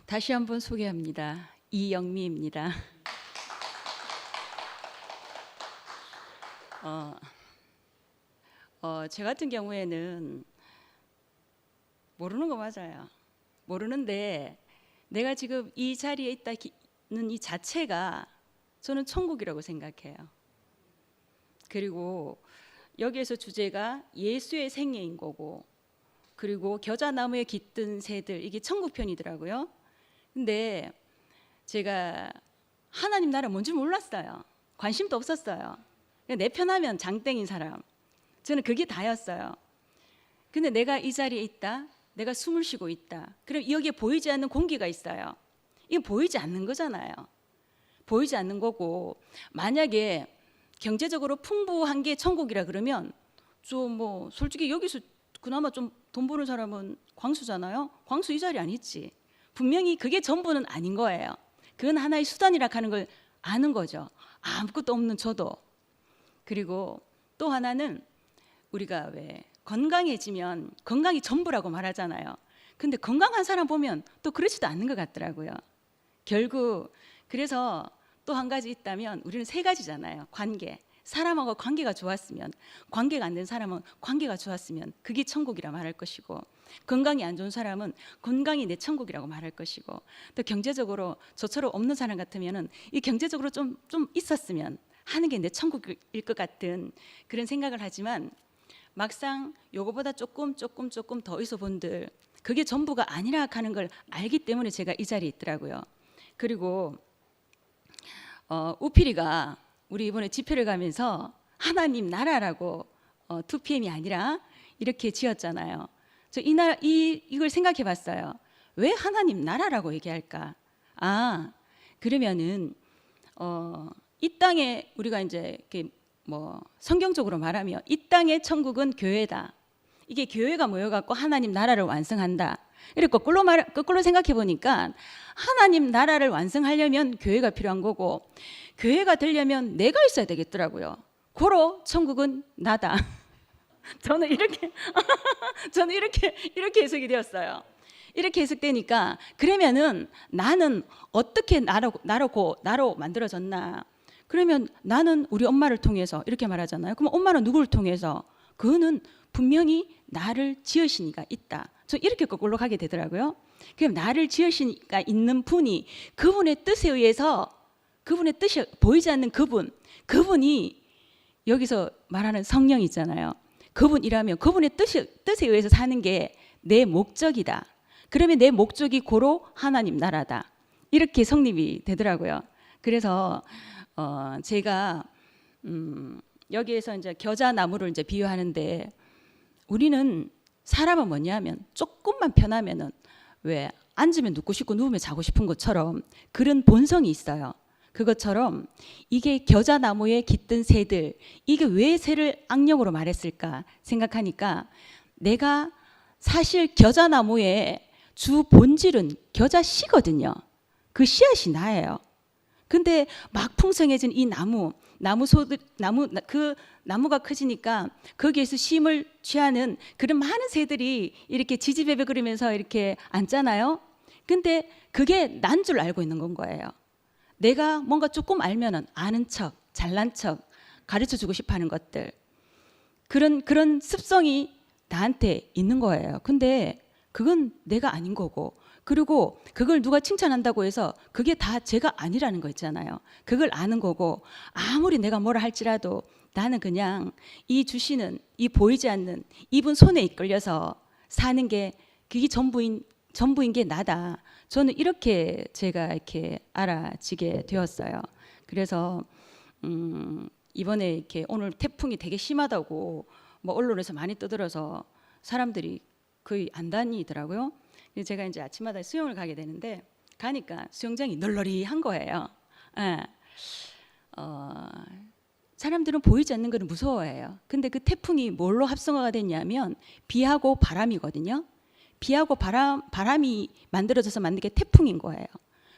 다시 한번 소개합니다. 이영미입니다. 제 같은 경우에는 모르는 거 맞아요. 모르는데 내가 지금 이 자리에 있다는 이 자체가 저는 천국이라고 생각해요. 그리고 여기에서 주제가 예수의 생애인 거고, 그리고 겨자나무에 깃든 새들, 이게 천국편이더라고요. 근데 제가 하나님 나라 뭔지 몰랐어요. 관심도 없었어요. 내 편하면 장땡인 사람, 저는 그게 다였어요. 근데 내가 이 자리에 있다, 내가 숨을 쉬고 있다, 그럼 여기에 보이지 않는 공기가 있어요. 이건 보이지 않는 거잖아요. 보이지 않는 거고, 만약에 경제적으로 풍부한 게 천국이라 그러면 좀 뭐 솔직히 여기서 그나마 좀 돈 버는 사람은 광수잖아요. 광수 이 자리 안 있지. 분명히 그게 전부는 아닌 거예요. 그건 하나의 수단이라 하는 걸 아는 거죠. 아무것도 없는 저도. 그리고 또 하나는 우리가 왜 건강해지면 건강이 전부라고 말하잖아요. 근데 건강한 사람 보면 또 그렇지도 않는 것 같더라고요. 결국 그래서 또 한 가지 있다면 우리는 세 가지잖아요. 관계. 사람하고 관계가 좋았으면, 관계가 안 된 사람은 관계가 좋았으면 그게 천국이라 말할 것이고, 건강이 안 좋은 사람은 건강이 내 천국이라고 말할 것이고, 또 경제적으로 저처럼 없는 사람 같으면은 이 경제적으로 좀 있었으면 하는 게 내 천국일 것 같은 그런 생각을 하지만, 막상 요거보다 조금 더 있어 본들 그게 전부가 아니라 하는 걸 알기 때문에 제가 이 자리에 있더라고요. 그리고 우필이가 우리 이번에 집회를 가면서 하나님 나라라고 2PM이 아니라 이렇게 지었잖아요. 저 이걸 생각해 봤어요. 왜 하나님 나라라고 얘기할까? 그러면은 이 땅에 우리가 이제 이렇게 뭐 성경적으로 말하면 이 땅의 천국은 교회다. 이게 교회가 모여갖고 하나님 나라를 완성한다. 이렇게 거꾸로 생각해 보니까 하나님 나라를 완성하려면 교회가 필요한 거고, 교회가 되려면 내가 있어야 되겠더라고요. 고로 천국은 나다. 저는 이렇게 해석이 되었어요. 이렇게 해석되니까, 그러면은 나는 어떻게 나로 만들어졌나? 그러면 나는 우리 엄마를 통해서 이렇게 말하잖아요. 그럼 엄마는 누구를 통해서? 그거는 분명히 나를 지으신 이가 있다. 저 이렇게 거꾸로 가게 되더라고요. 그럼 나를 지으신 이가 있는 분이, 그분의 뜻에 의해서, 그분의 뜻이 보이지 않는 그분이 여기서 말하는 성령 있잖아요. 그분이라면 그분의 뜻에 의해서 사는 게 내 목적이다. 그러면 내 목적이 고로 하나님 나라다. 이렇게 성립이 되더라고요. 그래서 제가 여기에서 이제 겨자나무를 이제 비유하는데, 우리는 사람은 뭐냐면 조금만 편하면은 왜 앉으면 눕고 싶고 누우면 자고 싶은 것처럼 그런 본성이 있어요. 그것처럼 이게 겨자나무에 깃든 새들, 이게 왜 새를 악령으로 말했을까 생각하니까, 내가 사실 겨자나무의 주 본질은 겨자씨거든요. 그 씨앗이 나예요. 근데 막 풍성해진 이 나무가 커지니까 거기에서 쉼을 취하는 그런 많은 새들이 이렇게 지지배배거리면서 이렇게 앉잖아요. 근데 그게 난 줄 알고 있는 건 거예요. 내가 뭔가 조금 알면은 아는 척, 잘난 척, 가르쳐 주고 싶어 하는 것들, 그런 습성이 나한테 있는 거예요. 근데 그건 내가 아닌 거고, 그리고 그걸 누가 칭찬한다고 해서 그게 다 제가 아니라는 거 있잖아요. 그걸 아는 거고, 아무리 내가 뭐라 할지라도 나는 그냥 이 주시는, 이 보이지 않는 이분 손에 이끌려서 사는 게 그게 전부인 게 나다. 저는 이렇게 제가 이렇게 알아지게 되었어요. 그래서 이번에 이렇게 오늘 태풍이 되게 심하다고 뭐 언론에서 많이 떠들어서 사람들이 거의 안 다니더라고요. 제가 이제 아침마다 수영을 가게 되는데, 가니까 수영장이 널널이한 거예요. 사람들은 보이지 않는 걸 무서워해요. 근데 그 태풍이 뭘로 합성화가 됐냐면 비하고 바람이거든요. 비하고 바람이 만들어져서 만든 게 태풍인 거예요.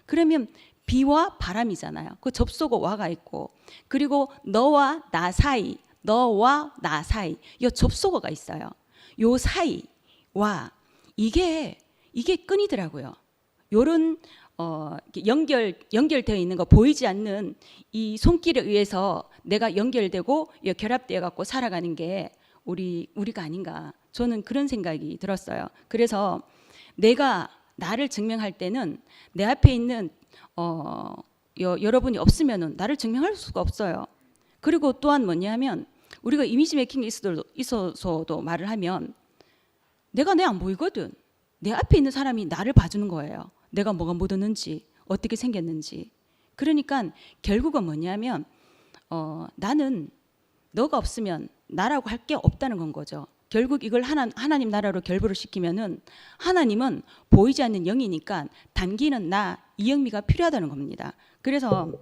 그러면 비와 바람이잖아요. 그 접속어 와가 있고, 그리고 너와 나 사이, 요 접속어가 있어요. 요 사이와 이게 끈이더라고요. 요런 이렇게 연결되어 있는 거 보이지 않는 이 손길에 의해서 내가 연결되고 결합되어 갖고 살아가는 게 우리가 아닌가, 저는 그런 생각이 들었어요. 그래서 내가 나를 증명할 때는 내 앞에 있는 여러분이 없으면은 나를 증명할 수가 없어요. 그리고 또한 뭐냐면 우리가 이미지 메이킹에 있어서도 말을 하면 내가 내 안 보이거든. 내 앞에 있는 사람이 나를 봐주는 거예요. 내가 뭐가 묻었는지, 어떻게 생겼는지. 그러니까 결국은 뭐냐면 나는 너가 없으면 나라고 할 게 없다는 건 거죠. 결국 이걸 하나님 나라로 결부를 시키면은 하나님은 보이지 않는 영이니까 단기는 나 이영미가 필요하다는 겁니다. 그래서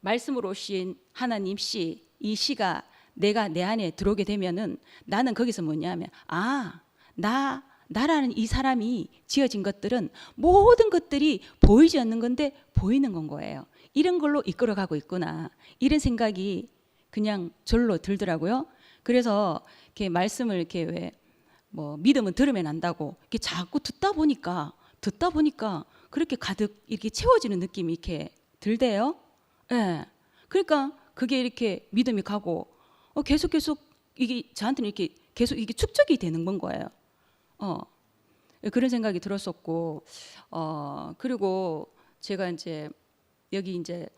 말씀으로 오신 하나님 씨, 이 씨가 내가 내 안에 들어오게 되면은 나는 거기서 뭐냐면 나라는 이 사람이 지어진 것들은 모든 것들이 보이지 않는 건데 보이는 건 거예요. 이런 걸로 이끌어가고 있구나, 이런 생각이 그냥 절로 들더라고요. 그래서 이렇게 말씀을 이렇게 왜 뭐 믿음은 들으면 안다고 이렇게 자꾸 듣다 보니까 그렇게 가득 이렇게 채워지는 느낌이 이렇게 들대요. 예. 그러니까 그게 이렇게 믿음이 가고 계속 이게 저한테는 이렇게 계속 이게 축적이 되는 건 거예요. 그런 생각이 들었었고, 그리고 제가 이제 여기 이제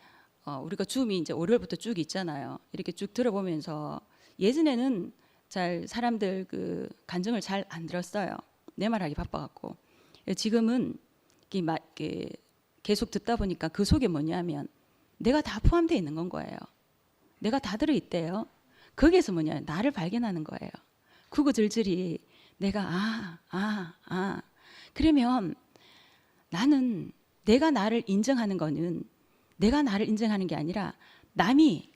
우리가 줌이 이제 월요일부터 쭉 있잖아요. 이렇게 쭉 들어보면서 예전에는 잘 사람들 그 간증을 잘 안 들었어요. 내 말하기 바빠갖고. 지금은 계속 듣다 보니까 그 속에 뭐냐면 내가 다 포함되어 있는 건 거예요. 내가 다 들어있대요. 거기에서 뭐냐, 나를 발견하는 거예요. 구구절절이 내가 그러면 나는 내가 나를 인정하는 거는 내가 나를 인정하는 게 아니라 남이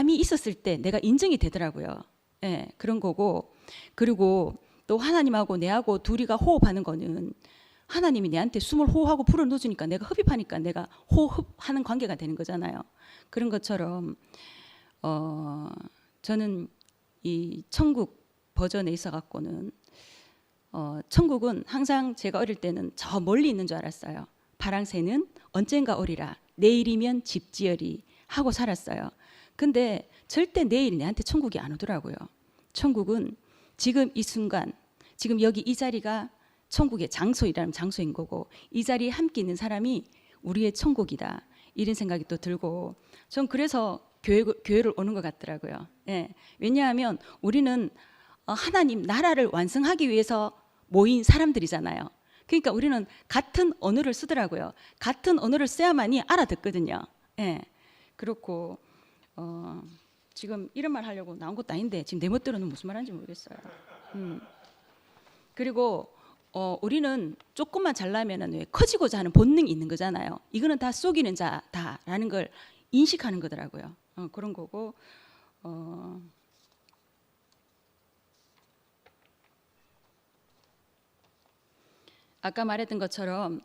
있었을 때 내가 인정이 되더라고요. 예, 그런 거고, 그리고 또 하나님하고 내하고 둘이가 호흡하는 거는 하나님이 내한테 숨을 호흡하고 불을 넣어주니까 내가 흡입하니까 내가 호흡하는 관계가 되는 거잖아요. 그런 것처럼 저는 이 천국 버전에 있어 갖고는 천국은 항상 제가 어릴 때는 저 멀리 있는 줄 알았어요. 파랑새는 언젠가 오리라, 내일이면 집 지으리 하고 살았어요. 근데 절대 내일 내한테 천국이 안 오더라고요. 천국은 지금 이 순간, 지금 여기 이 자리가 천국의 장소이라면 장소인 거고, 이 자리에 함께 있는 사람이 우리의 천국이다, 이런 생각이 또 들고, 전 그래서 교회를 오는 것 같더라고요. 예. 왜냐하면 우리는 하나님 나라를 완성하기 위해서 모인 사람들이잖아요. 그러니까 우리는 같은 언어를 쓰더라고요. 같은 언어를 써야만이 알아듣거든요. 예. 그렇고 지금 이런 말 하려고 나온 것도 아닌데 지금 내 멋대로는 무슨 말 하는지 모르겠어요. 그리고 우리는 조금만 잘나면은 왜 커지고자 하는 본능이 있는 거잖아요. 이거는 다 속이는 자다라는 걸 인식하는 거더라고요. 그런 거고, 아까 말했던 것처럼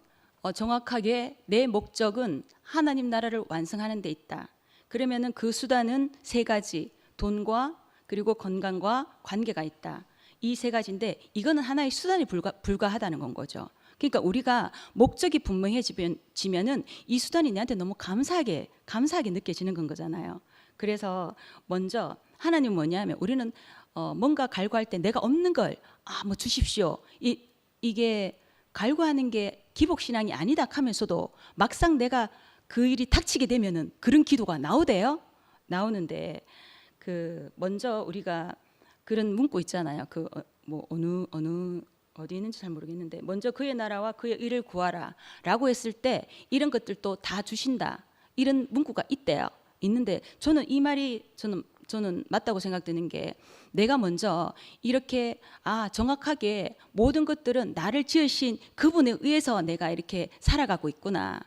정확하게 내 목적은 하나님 나라를 완성하는 데 있다. 그러면은 그 수단은 세 가지, 돈과 그리고 건강과 관계가 있다. 이 세 가지인데 이거는 하나의 수단이 불과하다는 건 거죠. 그러니까 우리가 목적이 분명해지면은 이 수단이 내한테 너무 감사하게 느껴지는 건 거잖아요. 그래서 먼저 하나님 뭐냐면 우리는 뭔가 갈구할 때 내가 없는 걸 뭐 주십시오. 이게 갈구하는 게 기복신앙이 아니다 하면서도 막상 내가 그 일이 닥치게 되면은 그런 기도가 나오대요. 나오는데 그 먼저 우리가 그런 문구 있잖아요. 그 뭐 어느 어디 있는지 잘 모르겠는데 먼저 그의 나라와 그의 의를 구하라라고 했을 때 이런 것들도 다 주신다, 이런 문구가 있대요. 있는데 저는 이 말이 저는 맞다고 생각되는 게 내가 먼저 이렇게 정확하게 모든 것들은 나를 지으신 그분에 의해서 내가 이렇게 살아가고 있구나.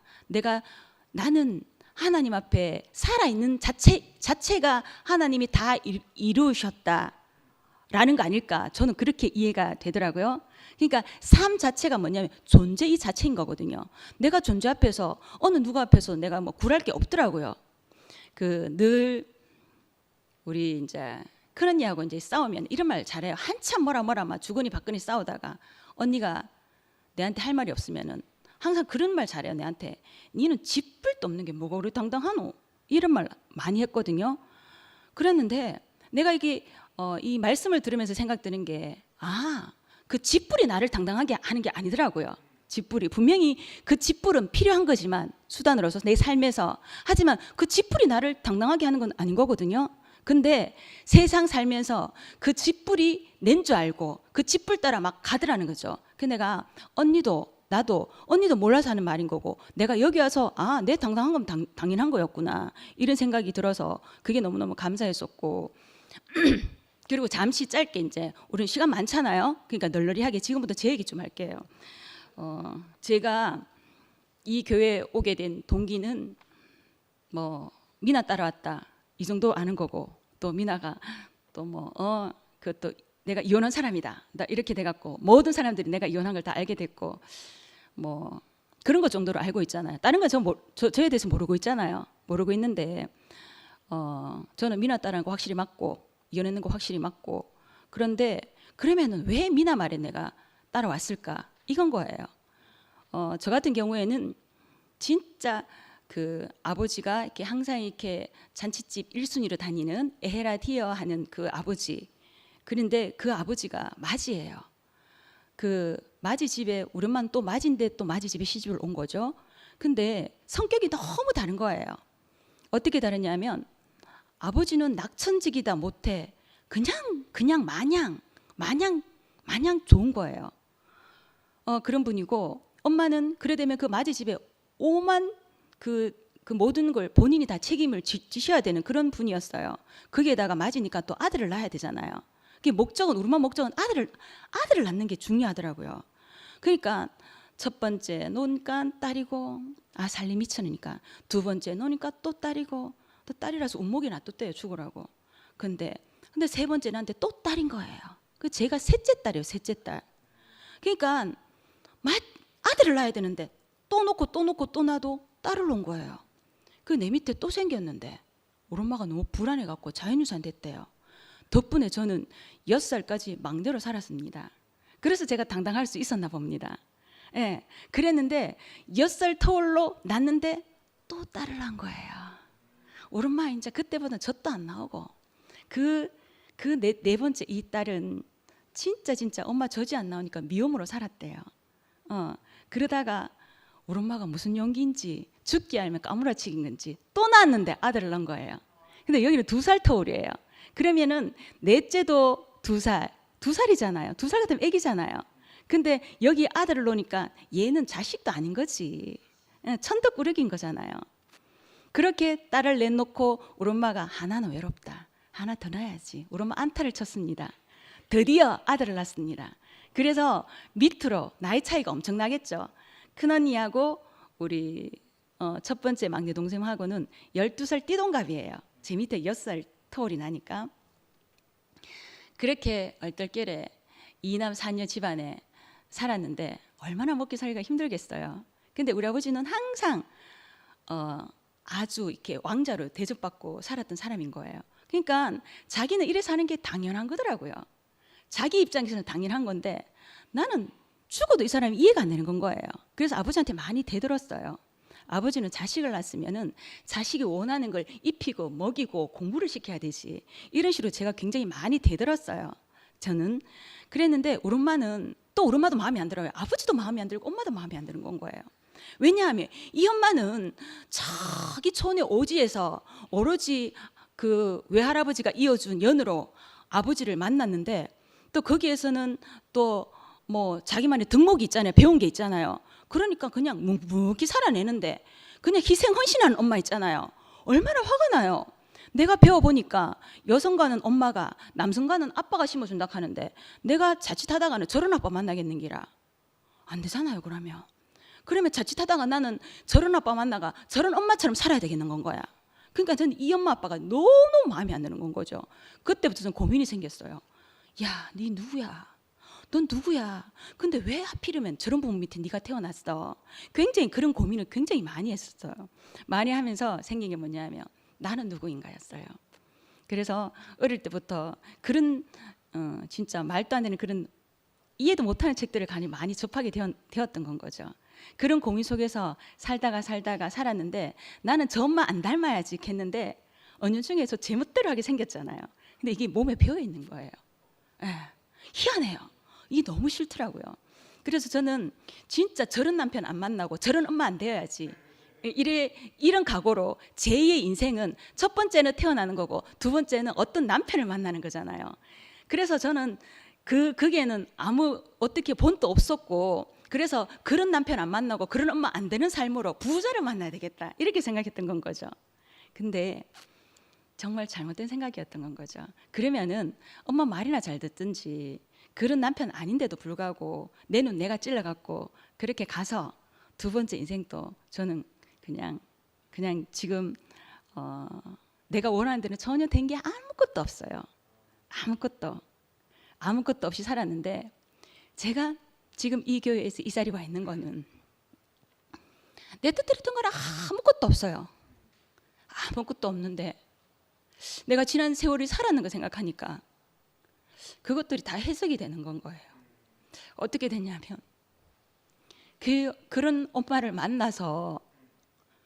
나는 하나님 앞에 살아있는 자체가 하나님이 다 이루셨다라는 거 아닐까, 저는 그렇게 이해가 되더라고요. 그러니까 삶 자체가 뭐냐면 존재 이 자체인 거거든요. 내가 존재 앞에서 어느 누구 앞에서 내가 뭐 굴할 게 없더라고요. 늘 우리 이제 큰언니하고 이제 싸우면 이런 말 잘해요. 한참 뭐라 막 주거니 받거니 싸우다가 언니가 내한테 할 말이 없으면은 항상 그런 말 잘해요. 내한테 니는 쥐뿔도 없는 게 뭐가 그리 당당하노? 이런 말 많이 했거든요. 그랬는데 내가 이게 이 말씀을 들으면서 생각드는 게 그 쥐뿔이 나를 당당하게 하는 게 아니더라고요. 쥐뿔이 분명히 그 쥐뿔은 필요한 거지만 수단으로서 내 삶에서 하지만 그 쥐뿔이 나를 당당하게 하는 건 아닌 거거든요. 근데 세상 살면서 그 쥐뿔이 낸 줄 알고 그 쥐뿔 따라 막 가더라는 거죠. 그 내가 언니도 몰라서 하는 말인 거고 내가 여기 와서 내 당당한 건 당연한 거였구나 이런 생각이 들어서 그게 너무너무 감사했었고 그리고 잠시 짧게 이제 우리는 시간 많잖아요. 그러니까 널널히하게 지금부터 제 얘기 좀 할게요. 제가 이 교회에 오게 된 동기는 뭐 미나 따라왔다 이 정도 아는 거고 또 미나가 또 그것도 내가 이혼한 사람이다 나 이렇게 돼갖고 모든 사람들이 내가 이혼한 걸 다 알게 됐고 뭐 그런 것 정도로 알고 있잖아요. 다른 건 저에 대해서 모르고 있잖아요. 모르고 있는데 저는 미나 따라는 거 확실히 맞고 이혼했는 거 확실히 맞고 그런데 그러면은 왜 미나 말에 내가 따라왔을까 이건 거예요. 저 같은 경우에는 진짜 그 아버지가 이렇게 항상 이렇게 잔치집 1순위로 다니는 에헤라 디어 하는 그 아버지. 그런데 그 아버지가 맞이예요. 그 맞이 집에 우리 엄마는 또 맞인데 또 맞이 집에 시집을 온 거죠. 근데 성격이 너무 다른 거예요. 어떻게 다르냐면 아버지는 낙천직이다 못해 그냥 마냥 좋은 거예요. 그런 분이고 엄마는 그래 되면 그 맞이 집에 오만 그 모든 걸 본인이 다 책임을 지셔야 되는 그런 분이었어요. 거기에다가 맞으니까 또 아들을 낳아야 되잖아요. 그 목적은 우리 엄마 목적은 아들을 낳는 게 중요하더라고요. 그러니까 첫 번째 노니까 딸이고 살림 미천이니까 두 번째 노니까 또 딸이고 또 딸이라서 운목이 놔뒀대요 죽으라고. 근데 세 번째 나한테 또 딸인 거예요. 그 제가 셋째 딸이에요. 셋째 딸. 그러니까 아들을 낳아야 되는데 또 놓고 또 놔도 딸을 놓은 거예요. 그 내 밑에 또 생겼는데 우리 엄마가 너무 불안해 갖고 자연유산 됐대요. 덕분에 저는 6살까지 막내로 살았습니다. 그래서 제가 당당할 수 있었나 봅니다. 예, 그랬는데 6살 터울로 낳는데 또 딸을 낳은 거예요. 우리 엄마 이제 그때보다 젖도 안 나오고 그 네 번째 이 딸은 진짜 엄마 젖이 안 나오니까 미움으로 살았대요. 그러다가 우리 엄마가 무슨 용기인지 죽기 알면 까무라치긴 건지 또 낳았는데 아들을 낳은 거예요. 근데 여기는 2살 터울이에요. 그러면은 넷째도 2살이잖아요. 2살 같으면 애기잖아요. 근데 여기 아들을 놓으니까 얘는 자식도 아닌 거지. 천덕꾸러기인 거잖아요. 그렇게 딸을 내놓고 우리 엄마가 하나는 외롭다. 하나 더 낳아야지. 우리 엄마 안타를 쳤습니다. 드디어 아들을 낳습니다. 그래서 밑으로 나이 차이가 엄청 나겠죠. 큰언니하고 우리 첫 번째 막내 동생하고는 12살 띠동갑이에요. 제 밑에 6살 터울이 나니까. 그렇게 얼떨결에 2남 4녀 집안에 살았는데 얼마나 먹기 살기가 힘들겠어요. 근데 우리 아버지는 항상 아주 이렇게 왕자로 대접받고 살았던 사람인 거예요. 그러니까 자기는 이래 사는 게 당연한 거더라고요. 자기 입장에서는 당연한 건데 나는 죽어도 이 사람이 이해가 안 되는 건 거예요. 그래서 아버지한테 많이 대들었어요. 아버지는 자식을 낳았으면은 자식이 원하는 걸 입히고 먹이고 공부를 시켜야 되지. 이런 식으로 제가 굉장히 많이 대들었어요. 저는 그랬는데 우리 엄마는 또 우리 엄마도 마음에 안 들어요. 아버지도 마음에 안 들고 엄마도 마음에 안 드는 건 거예요. 왜냐하면 이 엄마는 자기 촌의 오지에서 오로지 그 외할아버지가 이어준 연으로 아버지를 만났는데 또 거기에서는 또 뭐 자기만의 덕목이 있잖아요. 배운 게 있잖아요. 그러니까 그냥 묵묵히 살아내는데 그냥 희생 헌신하는 엄마 있잖아요. 얼마나 화가 나요. 내가 배워보니까 여성과는 엄마가 남성과는 아빠가 심어준다 하는데 내가 자칫하다가는 저런 아빠 만나겠는 기라 안 되잖아요. 그러면 자칫하다가 나는 저런 아빠 만나가 저런 엄마처럼 살아야 되겠는 건 거야. 그러니까 저는 이 엄마 아빠가 너무 마음에 안 드는 건 거죠. 그때부터 저는 고민이 생겼어요. 야, 네 누구야? 넌 누구야? 근데 왜 하필이면 저런 부모 밑에 네가 태어났어? 굉장히 그런 고민을 굉장히 많이 했었어요. 많이 하면서 생긴 게 뭐냐면 나는 누구인가였어요. 그래서 어릴 때부터 그런 진짜 말도 안 되는 그런 이해도 못하는 책들을 많이 접하게 되었던 건 거죠. 그런 공유 속에서 살다가 살았는데 나는 저 엄마 안 닮아야지 했는데 어느 중에서 제멋대로 하게 생겼잖아요. 근데 이게 몸에 배어 있는 거예요. 희한해요. 이게 너무 싫더라고요. 그래서 저는 진짜 저런 남편 안 만나고 저런 엄마 안 되어야지. 이런 각오로 제2의 인생은 첫 번째는 태어나는 거고 두 번째는 어떤 남편을 만나는 거잖아요. 그래서 저는 거기에는 아무 어떻게 본도 없었고 그래서 그런 남편 안 만나고 그런 엄마 안 되는 삶으로 부자를 만나야 되겠다 이렇게 생각했던 건 거죠. 근데 정말 잘못된 생각이었던 건 거죠. 그러면은 엄마 말이나 잘 듣든지 그런 남편 아닌데도 불구하고 내 눈 내가 찔러갖고 그렇게 가서 두 번째 인생도 저는 그냥 지금 내가 원하는 대로 전혀 된 게 아무것도 없어요. 아무것도 없이 살았는데 제가 지금 이 교회에서 이 자리에 와 있는 거는 내 뜻대로 된 거는 아무것도 없어요. 아무것도 없는데 내가 지난 세월이 살았는 거 생각하니까 그것들이 다 해석이 되는 건 거예요. 어떻게 됐냐면 그런 엄마를 만나서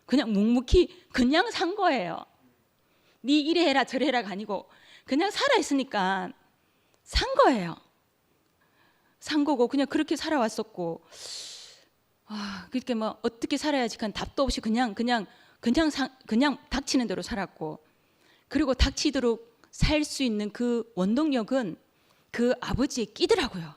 그냥 묵묵히 그냥 산 거예요. 네 이래 해라 저래 해라가 아니고 그냥 살아있으니까 산 거예요. 산 거고 그냥 그렇게 살아왔었고 그렇게 뭐 어떻게 살아야지 한 답도 없이 그냥 닥치는 대로 살았고 그리고 닥치도록 살 수 있는 그 원동력은 그 아버지의 끼더라고요.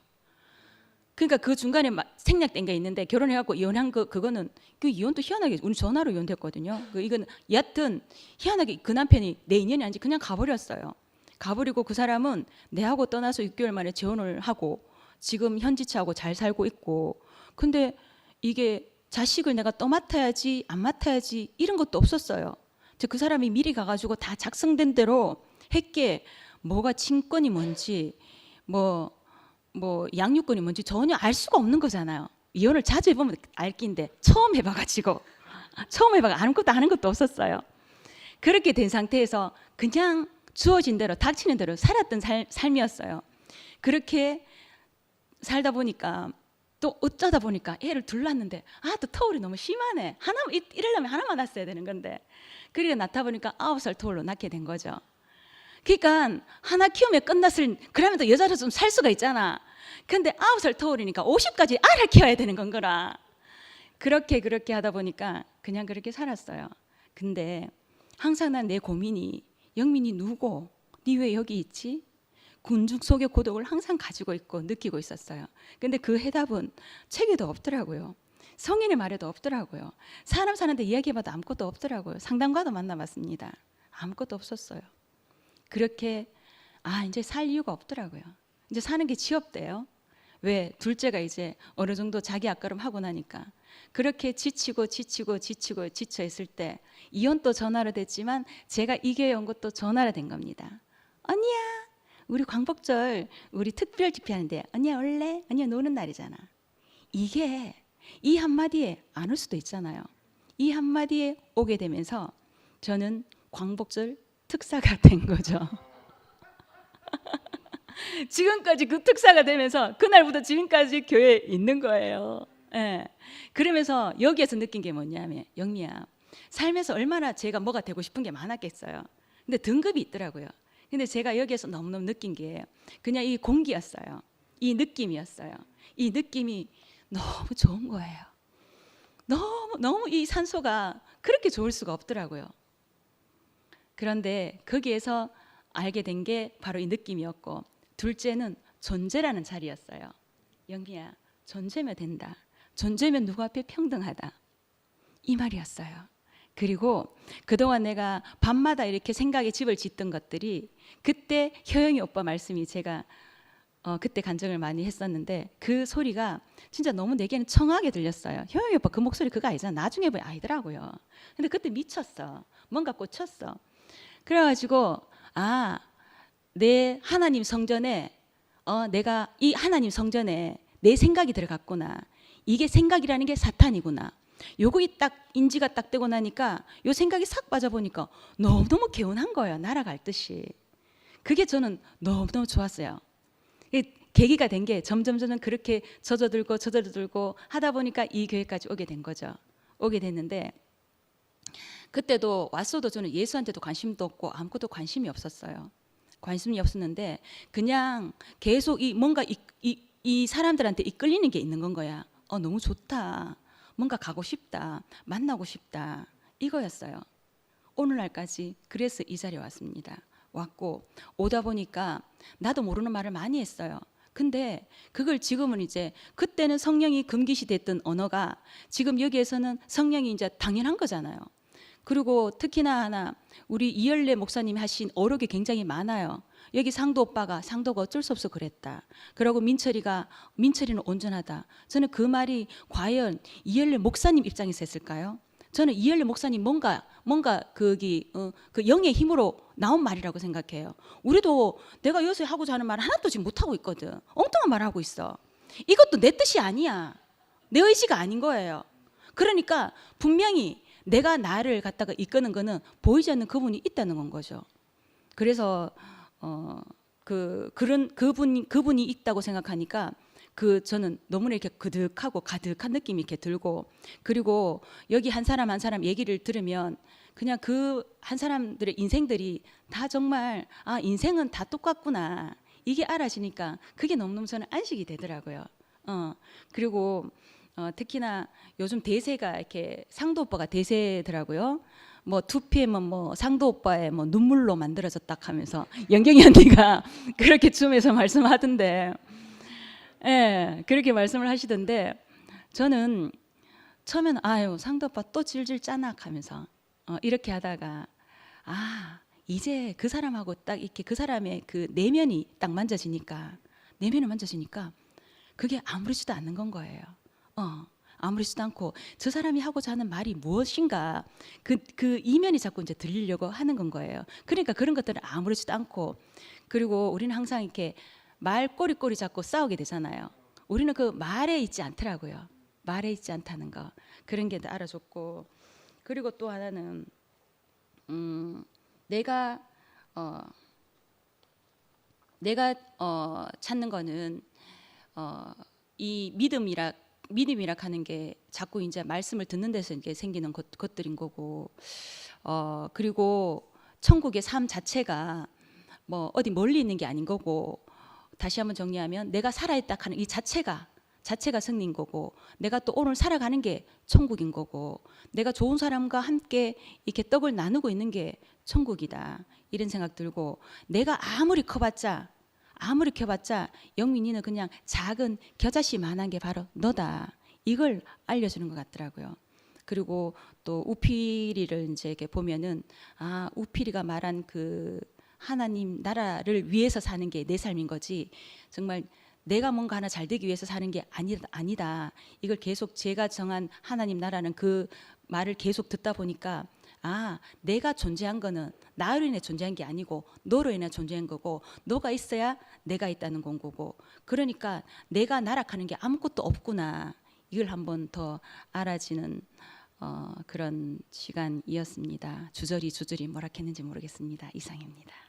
그러니까 그 중간에 생략된 게 있는데 결혼해갖고 이혼한 그거는 그 이혼도 희한하게 우리 전화로 이혼됐거든요. 이건 여하튼 희한하게 그 남편이 내 인연이 아닌지 그냥 가버렸어요. 가버리고 그 사람은 내하고 떠나서 6개월 만에 재혼을 하고 지금 현지차하고 잘 살고 있고 근데 이게 자식을 내가 떠맡아야지 안 맡아야지 이런 것도 없었어요. 그 사람이 미리 가가지고 다 작성된 대로 했게 뭐가 친권이 뭔지 뭐 양육권이 뭔지 전혀 알 수가 없는 거잖아요. 이혼을 자주 해보면 알 낀데 처음 해봐가지고 아무것도 아는 것도 없었어요. 그렇게 된 상태에서 그냥 주어진 대로 닥치는 대로 살았던 삶이었어요. 그렇게 살다 보니까 또 어쩌다 보니까 애를 둘 낳았는데 또 터울이 너무 심하네. 이러려면 하나만 낳았어야 되는 건데 그리고 낳다 보니까 9살 터울로 낳게 된 거죠. 그러니까 하나 키우면 그러면 또 여자로 좀 살 수가 있잖아. 근데 9살 터울이니까 50까지 알아 키워야 되는 건 거라. 그렇게 하다 보니까 그냥 그렇게 살았어요. 근데 항상 난 내 고민이 영민이 누구? 니 왜 여기 있지? 군중 속의 고독을 항상 가지고 있고 느끼고 있었어요. 근데 그 해답은 책에도 없더라고요. 성인의 말에도 없더라고요. 사람 사는데 이야기해봐도 아무것도 없더라고요. 상담가도 만나봤습니다. 아무것도 없었어요. 그렇게 이제 살 이유가 없더라고요. 이제 사는 게 지겹대요. 왜? 둘째가 이제 어느 정도 자기 앞가름 하고 나니까 그렇게 지쳐 있을 때 이혼도 전화로 됐지만 제가 이 교회에 온 것도 전화로 된 겁니다. 언니야 우리 광복절 우리 특별 집회하는데 언니야 올래? 언니야 노는 날이잖아. 이게 이 한마디에 안 올 수도 있잖아요. 이 한마디에 오게 되면서 저는 광복절 특사가 된 거죠. 지금까지 그 특사가 되면서 그날부터 지금까지 교회에 있는 거예요. 그러면서 여기에서 느낀 게 뭐냐면 영미야 삶에서 얼마나 제가 뭐가 되고 싶은 게 많았겠어요. 근데 등급이 있더라고요. 근데 제가 여기에서 너무너무 느낀 게 그냥 이 공기였어요. 이 느낌이었어요. 이 느낌이 너무 좋은 거예요. 너무 이 산소가 그렇게 좋을 수가 없더라고요. 그런데 거기에서 알게 된 게 바로 이 느낌이었고 둘째는 존재라는 자리였어요. 영미야 존재면 된다. 존재면 누구 앞에 평등하다. 이 말이었어요. 그리고 그동안 내가 밤마다 이렇게 생각에 집을 짓던 것들이 그때 효영이 오빠 말씀이 제가 그때 간증을 많이 했었는데 그 소리가 진짜 너무 내게는 청하게 들렸어요. 효영이 오빠 그 목소리 그거 아니잖아. 나중에 보니 아니더라고요. 근데 그때 미쳤어. 뭔가 꽂혔어. 그래가지고 내 하나님 성전에 내가 이 하나님 성전에 내 생각이 들어갔구나. 이게 생각이라는 게 사탄이구나. 요거 딱 인지가 딱 되고 나니까 요 생각이 싹 빠져보니까 너무너무 개운한 거예요. 날아갈 듯이. 그게 저는 너무너무 좋았어요. 계기가 된 게 점점 그렇게 젖어들고 하다 보니까 이 교회까지 오게 된 거죠. 오게 됐는데 그때도 왔어도 저는 예수한테도 관심도 없고 아무것도 관심이 없었어요. 관심이 없었는데 그냥 계속 뭔가 이 사람들한테 이끌리는 게 있는 건 거야. 너무 좋다. 뭔가 가고 싶다. 만나고 싶다. 이거였어요. 오늘날까지 그래서 이 자리에 왔습니다. 왔고 오다 보니까 나도 모르는 말을 많이 했어요. 근데 그걸 지금은 이제 그때는 성령이 금기시 됐던 언어가 지금 여기에서는 성령이 이제 당연한 거잖아요. 그리고 특히나 하나 우리 이열래 목사님이 하신 어록이 굉장히 많아요. 여기 상도가 어쩔 수 없어 그랬다. 그러고 민철이는 온전하다. 저는 그 말이 과연 이열래 목사님 입장에서 했을까요? 저는 이열래 목사님 뭔가 그 영의 힘으로 나온 말이라고 생각해요. 우리도 내가 요새 하고자 하는 말 하나도 지금 못하고 있거든. 엉뚱한 말 하고 있어. 이것도 내 뜻이 아니야. 내 의지가 아닌 거예요. 그러니까 분명히 내가 나를 갖다가 이끄는 거는 보이지 않는 그분이 있다는 건 거죠. 그래서 그분이 있다고 생각하니까 저는 너무나 이렇게 가득한 느낌이 이렇게 들고, 그리고 여기 한 사람 한 사람 얘기를 들으면 그냥 그 한 사람들의 인생들이 다 정말 인생은 다 똑같구나 이게 알아지니까 그게 너무너무 저는 안식이 되더라고요. 그리고 특히나 요즘 대세가 이렇게 상도 오빠가 대세더라고요. 뭐 2PM은 뭐 상도 오빠의 뭐 눈물로 만들어졌다 하면서 영경이 언니가 그렇게 줌에서 말씀하던데, 예, 그렇게 말씀을 하시던데 저는 처음에는 아유 상도 오빠 또 질질 짜나 하면서 이렇게 하다가 이제 그 사람하고 딱 이렇게 그 사람의 그 내면이 딱 내면을 만져지니까 그게 아무렇지도 않는 건 거예요. 아무렇지도 않고 저 사람이 하고자 하는 말이 무엇인가 그 이면이 자꾸 이제 들리려고 하는 건 거예요. 그러니까 그런 것들은 아무렇지도 않고, 그리고 우리는 항상 이렇게 말 꼬리꼬리 잡고 싸우게 되잖아요. 우리는 그 말에 있지 않더라고요. 말에 있지 않다는 거, 그런 게 알아줬고, 그리고 또 하나는 내가 찾는 거는 이 믿음이라 하는 게 자꾸 이제 말씀을 듣는 데서 이제 생기는 것들인 거고, 그리고 천국의 삶 자체가 뭐 어디 멀리 있는 게 아닌 거고, 다시 한번 정리하면 내가 살아있다 하는 이 자체가 승리인 거고, 내가 또 오늘 살아가는 게 천국인 거고, 내가 좋은 사람과 함께 이렇게 떡을 나누고 있는 게 천국이다, 이런 생각 들고, 내가 아무리 커봤자 영민이는 그냥 작은 겨자씨만한 게 바로 너다, 이걸 알려주는 것 같더라고요. 그리고 또 우피리를 이제 이렇게 보면은 우피리가 말한 그 하나님 나라를 위해서 사는 게 내 삶인 거지, 정말 내가 뭔가 하나 잘 되기 위해서 사는 게 아니다. 이걸 계속 제가 정한 하나님 나라는 그 말을 계속 듣다 보니까 내가 존재한 거는 나로 인해 존재한 게 아니고 너로 인해 존재한 거고, 너가 있어야 내가 있다는 건 거고, 그러니까 내가 나락하는 게 아무것도 없구나, 이걸 한번 더 알아지는 그런 시간이었습니다. 주저리 뭐라 했는지 모르겠습니다. 이상입니다.